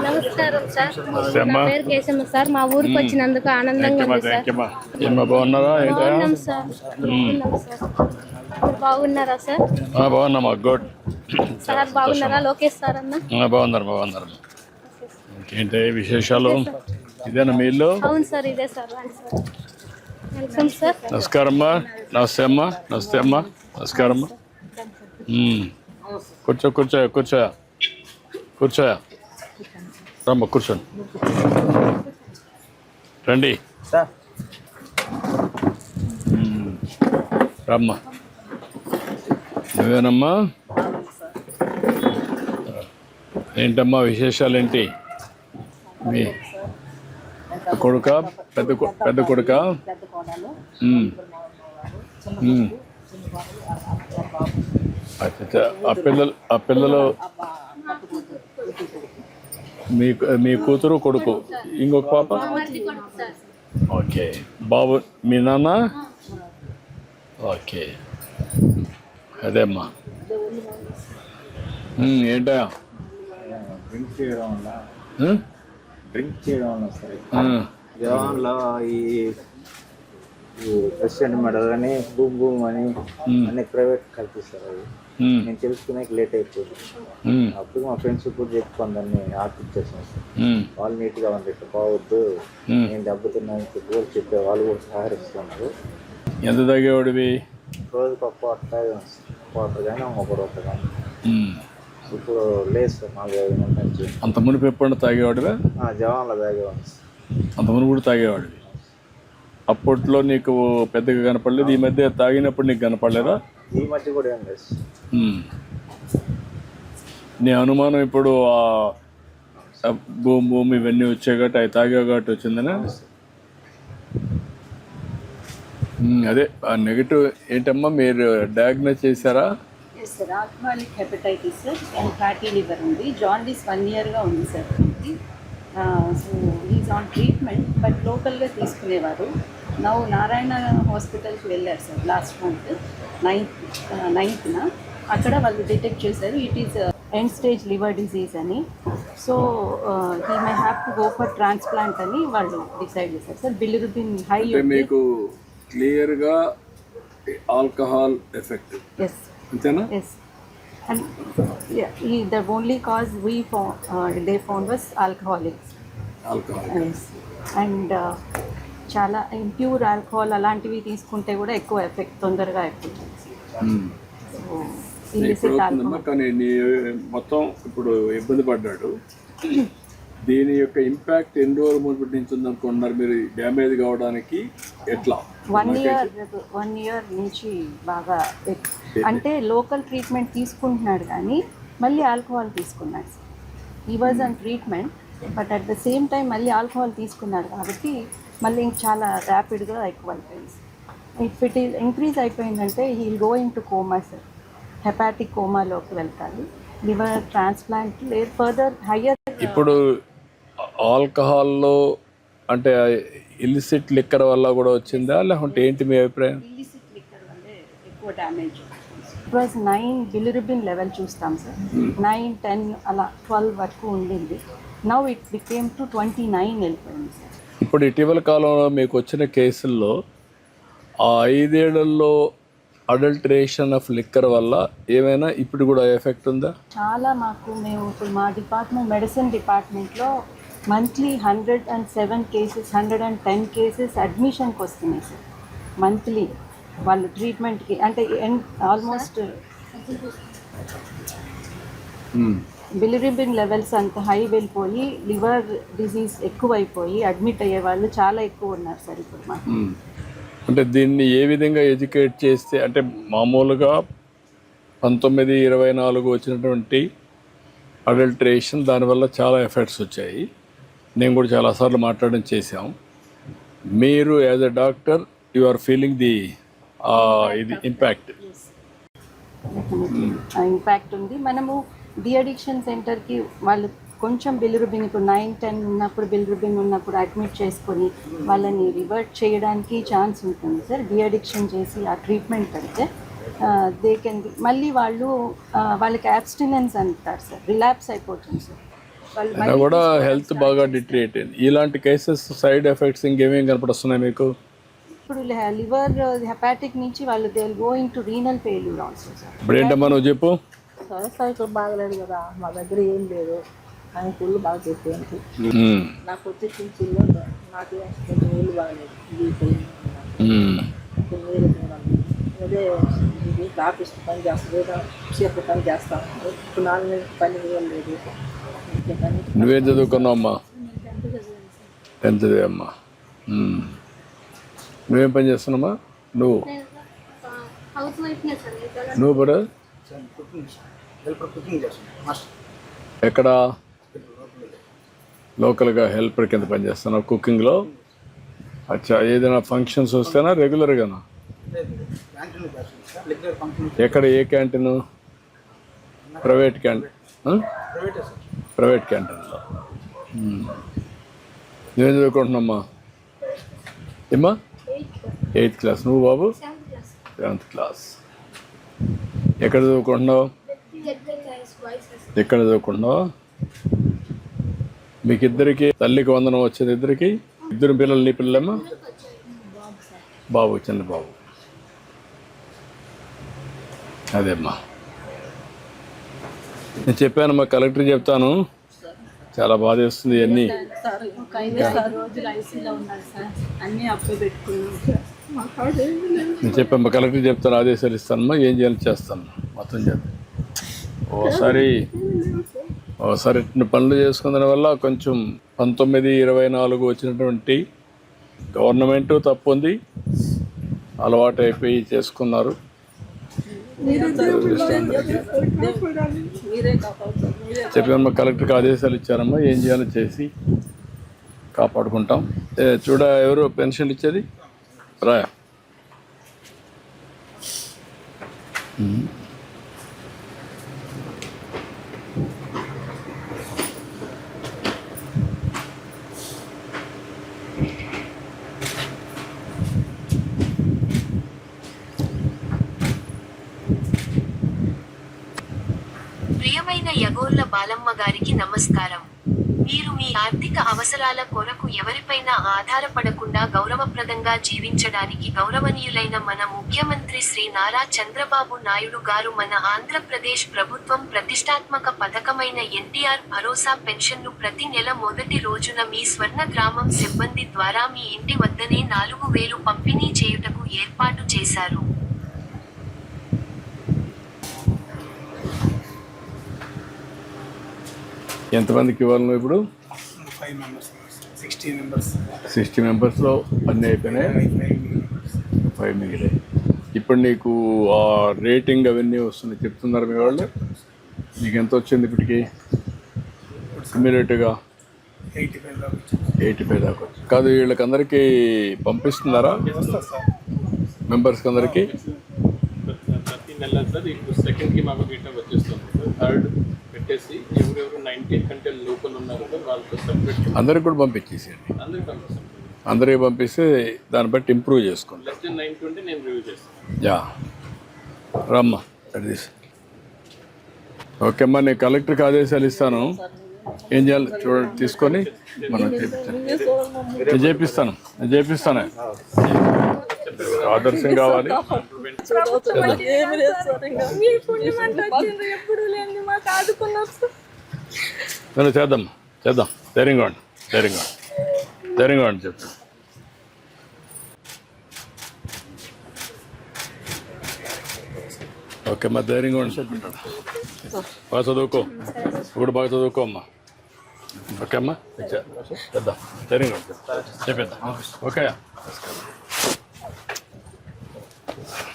నమస్కారం సార్. నా పేరు కేశమ్మ సార్. మా ఊరికి వచ్చినందుకు ఆనందంగా ఉంది సార్. బాగున్నాం సార్. బాగున్నారా సార్? బాగున్నామా. గుడ్ సార్ బాగున్నారా? లోకేష్ సార్ అన్న బాగున్నారు. ఇంకేంటి విశేషాలు? ఇదేనా మీ ఇల్లు? అవును సార్, ఇదే సార్. Welcome sir. నమస్కారమ్మా. నమస్తే అమ్మా. నమస్కారమ్మా. కూర్చో రమ్మ, కూర్చోండి. రండి రమ్మ. నువ్వేనమ్మా? ఏంటమ్మా విశేషాలు? ఏంటి మీ కొడుక? పెద్ద కొడుక? ఆ పిల్లలు మీ కూతురు కొడుకు, ఇంకొక పాప? ఓకే. బాబు మీ నాన్న? ఓకే, అదేమ్మా. ఏంటా డ్రింక్ చేయడం వల్ల సరే జవాన్లో ఈ ప్రెసిడెంట్ మెడల్ అని బూమ్ అని అన్ని ప్రైవేట్ కల్పిస్తారు. అవి నేను తెలుసుకునే లేట్ అయిపోయింది. అప్పుడు మా ఫ్రెండ్స్ కూడా చెప్పుకొని దాన్ని ఆర్పిచ్చేసాను సార్. వాళ్ళు నీట్గా ఉంది, పోవద్దు, నేను దెబ్బతిన్నాను కూడా చెప్పే వాళ్ళు కూడా సహకరిస్తున్నారు. ఎంత తాగేవాడివి? రోజుకి ఒక క్వార్టర్ కానీ ఒక రూపాయి కానీ. ఇప్పుడు లేదు సార్, 4-5 నెలల నుంచి. అంత మునిపు ఎప్పుడు తాగేవాడివా? జవాన్లో తాగేవాడిని. అంత మునుపు కూడా తాగేవాడివి. అప్పట్లో నీకు పెద్దగా కనపడలేదు, ఈ మధ్య తాగినప్పుడు నీకు కనపడలేదా? ఈ మధ్య కూడా ఏం లేదు. నీ అనుమానం ఇప్పుడు భూమి ఇవన్నీ వచ్చాయి కాబట్టి అవి తాగే కాబట్టి వచ్చిందనా? అదే ఆ నెగటివ్ ఏంటమ్మా మీరు డయాగ్నోస్ చేశారా? Sir, alcoholic hepatitis and fatty liver ఉంది. జాండీస్ 1 yearగా ఉంది sir. So is on treatment, but లోకల్గా తీసుకునేవారు. నౌ నారాయణ హాస్పిటల్కి వెళ్ళారు సార్ లాస్ట్ మంత్ 9th. అక్కడ వాళ్ళు డిటెక్ట్ చేశారు it is end stage liver disease అని. So he may have to go for transplant అని వాళ్ళు డిసైడ్ చేశారు సార్. Bilirubin high. మీకు క్లియర్గా alcohol effect? Yes. Yes, and yeah, the only cause they found was alcoholics. Yes. And చాలా impure alcohol అలాంటివి తీసుకుంటే కూడా ఎక్కువ ఎఫెక్ట్ తొందరగా అయిపోతుంది. కానీ మొత్తం ఇప్పుడు ఇబ్బంది పడ్డాడు. దీని యొక్క ఇంపాక్ట్ ఎన్ని రోజుల ముందు నుంచి ఉందనుకుంటున్నారు మీరు? డ్యామేజ్ కావడానికి ఎట్లా? 1 year నుంచి బాగా, అంటే లోకల్ ట్రీట్మెంట్ తీసుకుంటున్నాడు కానీ మళ్ళీ ఆల్కహాల్ తీసుకున్నాడు. He was on treatment, but at the same time మళ్ళీ ఆల్కహాల్ తీసుకున్నాడు కాబట్టి మళ్ళీ చాలా ర్యాపిడ్గా ఎక్కువ అయిపోయింది. ఇఫ్ ఇట్ ఈస్ ఇంక్రీజ్ అయిపోయిందంటే he will go into coma sir. Hepatic కోమాలోకి వెళ్తాడు. లివర్ ట్రాన్స్ప్లాంట్ లేదు ఫర్దర్ హయ్యర్. ఇప్పుడు ఆల్కహాల్లో అంటే ఇల్లిసిట్ లిక్కర్ వల్ల కూడా వచ్చిందా, లేకుంటే ఏంటి మీ అభిప్రాయం? ఇల్లిసిట్ లిక్కర్ వల్లే ఎక్కువ damage. It was 9 bilirubin level చూస్తాం సార్. 9, 10 అలా 12 వరకు ఉండింది. నౌ ఇట్ బికేమ్ టు 29 వెళ్ళిపోయింది సార్. ఇప్పుడు ఇటీవల కాలంలో మీకు వచ్చిన కేసుల్లో ఆ 5 ఏళ్లలో అడల్టరేషన్ ఆఫ్ లిక్కర్ వల్ల ఏమైనా ఇప్పుడు కూడా ఎఫెక్ట్ ఉందా? చాలా. మేము ఇప్పుడు మా డిపార్ట్మెంట్ మెడిసిన్ డిపార్ట్మెంట్లో మంత్లీ 107 కేసెస్ 110 కేసెస్ అడ్మిషన్కి వస్తున్నాయి సార్ మంత్లీ. వాళ్ళు ట్రీట్మెంట్కి అంటే ఆల్మోస్ట్ బిలిరుబిన్ లెవెల్స్ అంత హై వెళ్ళిపోయి లివర్ డిజీజ్ ఎక్కువైపోయి అడ్మిట్ అయ్యే వాళ్ళు చాలా ఎక్కువ ఉన్నారు సార్ ఇప్పుడు మాకు. అంటే దీన్ని ఏ విధంగా ఎడ్యుకేట్ చేస్తే, అంటే మామూలుగా 1924 వచ్చినటువంటి అడల్టరేషన్ దానివల్ల చాలా ఎఫెక్ట్స్ వచ్చాయి. నేను కూడా చాలాసార్లు మాట్లాడడం చేశాం. మీరు as a doctor you are feeling the ఇది ఇంపాక్ట్? ఇంపాక్ట్ ఉంది. మనము డి అడిక్షన్ సెంటర్కి వాళ్ళు కొంచెం బిలిరుబిన్ ఇప్పుడు 9-10 ఉన్నప్పుడు బిలిరుబిన్ ఉన్నప్పుడు అడ్మిట్ చేసుకొని వాళ్ళని రివర్ట్ చేయడానికి ఛాన్స్ ఉంటుంది సార్. డి అడిక్షన్ చేసి ఆ ట్రీట్మెంట్ పెడితే దే కెన్ మళ్ళీ వాళ్ళకి అబ్స్టినెన్స్ అంటారు సార్, రిలాప్స్ అయిపోతుంది సార్ వాళ్ళు అయినా కూడా హెల్త్ బాగా డిట్రియేట్ అయింది. ఇలాంటి కేసెస్ సైడ్ ఎఫెక్ట్స్ ఇంకేమేమి కనపడుస్తున్నాయి మీకు? ఇప్పుడు లివర్ హెపాటిక్ నుంచి వాళ్ళు they will go in to renal failure also sir. ఇప్పుడు ఏంటమ్మా నువ్వు చెప్పు. వ్యవసాయకులు బాగలేదు కదా, మా దగ్గర ఏం లేదు. ఆయన పుల్లు బాగా చెప్పేది నాకు వచ్చే పింఛన్లో నాకు కొంచెం నీళ్ళు బాగలేదు. నీళ్ళు అదే ఇది ఆఫీస్ పని చేస్తుంది, చేప పని చేస్తా ఉంది. ఇప్పుడు 4 నెలల పని ఏం లేదు. నువ్వేం చదువుకున్నావు అమ్మా? 10th అమ్మా. నువ్వేం పని చేస్తున్నామ్మా? నువ్వు హౌస్ వైఫ్నే సార్. నువ్వు బరా ఎక్కడ? లోకల్గా హెల్పర్ కింద పనిచేస్తున్నావు కుకింగ్లో? అచ్చా, ఏదైనా ఫంక్షన్స్ వస్తేనా రెగ్యులర్గానా? ఎక్కడ, ఏ క్యాంటీన్? Private canteen. ప్రైవేట్ క్యాంటీన్లో. నువ్వేం చదువుకుంటున్నామ్మా? ఏమ్మా? 8th class. నువ్వు బాబు? 7th class. ఎక్కడ చదువుకుంటున్నావు? ఎక్కడ చదువుకుంటున్నావు? మీకు ఇద్దరికి తల్లికి వందనం వచ్చేది ఇద్దరికి? ఇద్దరు పిల్లలు? నీ పిల్లలమ్మా? బాబు, చిన్న బాబు. అదేమ్మా నేను చెప్పానమ్మా, కలెక్టర్ చెప్తాను. చాలా బాధ వేస్తుంది ఇవన్నీ. రోజులు ఐసీలో ఉన్నారు సార్, అన్నీ అప్పు పెట్టుకున్నాం. నేను చెప్పామ్మా, కలెక్టర్ చెప్తాను, ఆదేశాలు ఇస్తానమ్మా, ఏం చేయాలి చేస్తాను మొత్తం చేస్తాను. ఓసారి పనులు చేసుకున్న వల్ల కొంచెం 1924 వచ్చినటువంటి గవర్నమెంట్ తప్పు ఉంది, అలవాటు అయిపోయి చేసుకున్నారు. చెప్పామ్మా, కలెక్టర్కి ఆదేశాలు ఇచ్చారమ్మా, ఏం చేయాలో చేసి కాపాడుకుంటాం. చూడ, ఎవరు పెన్షన్ ఇచ్చేది? రాయా. ప్రియమైన యగోళ్ళ బాలమ్మ గారికి నమస్కారం. మీరు మీ ఆర్థిక అవసరాల కొరకు ఎవరిపైనా ఆధారపడకుండా గౌరవప్రదంగా జీవించడానికి గౌరవనీయులైన మన ముఖ్యమంత్రి శ్రీ నారా చంద్రబాబు నాయుడు గారు మన ఆంధ్రప్రదేశ్ ప్రభుత్వం ప్రతిష్టాత్మక పథకమైన ఎన్టీఆర్ భరోసా పెన్షన్ను ప్రతి నెల మొదటి రోజున మీ స్వర్ణ గ్రామం సిబ్బంది ద్వారా మీ ఇంటి వద్దనే 4,000 పంపిణీ చేయుటకు ఏర్పాటు చేశారు. ఎంతమందికి ఇవ్వాలి నువ్వు ఇప్పుడు? 60 మెంబర్స్లో అన్నీ అయిపోయినాయి. 5 మిగిలాయి. ఇప్పుడు నీకు ఆ రేటింగ్ అవన్నీ వస్తుంది చెప్తున్నారు మీ వాళ్ళు? నీకు ఎంత వచ్చింది ఇప్పటికి ఇమ్మీడియట్గా? 85 దాకా వచ్చింది. కాదు, వీళ్ళకి అందరికీ పంపిస్తున్నారా మెంబర్స్కి అందరికీ? ప్రతి నెల సార్ ఇప్పుడు 2nd మాకు డేటా వచ్చేస్తుంది సార్. 3rd పెట్టేసి ఎవరెవరు 90 కంటే లోపల ఉన్నారో వాళ్ళతో సపరేట్ అందరికి కూడా పంపించేసేయండి. అందరికి పంపిస్తాం. అందరికి పంపిస్తే దాన్ని బట్టి ఇంప్రూవ్ చేసుకోండి. లెస్ దెన్ 920 నేను రివ్యూ చేస్తాను. యా, రమ్మా. ఓకే అమ్మా, నేను కలెక్టర్కి ఆదేశాలు ఇస్తాను, ఏం చేయాలి చూడండి, తీసుకొని మనం చేపిస్తాను. ఆదర్శం కావాలి. చేద్దాం. ధైర్యంగా ఉండి చెప్తాను. ఓకే అమ్మా, ధైర్యంగా ఉండి చెప్పింటాడు. బాగా చదువుకో, ఇప్పుడు బాగా చదువుకో అమ్మా. ఓకే అమ్మా, చేద్దాం. ధైర్యంగా ఉండి చెప్పేద్దాం. ఓకే.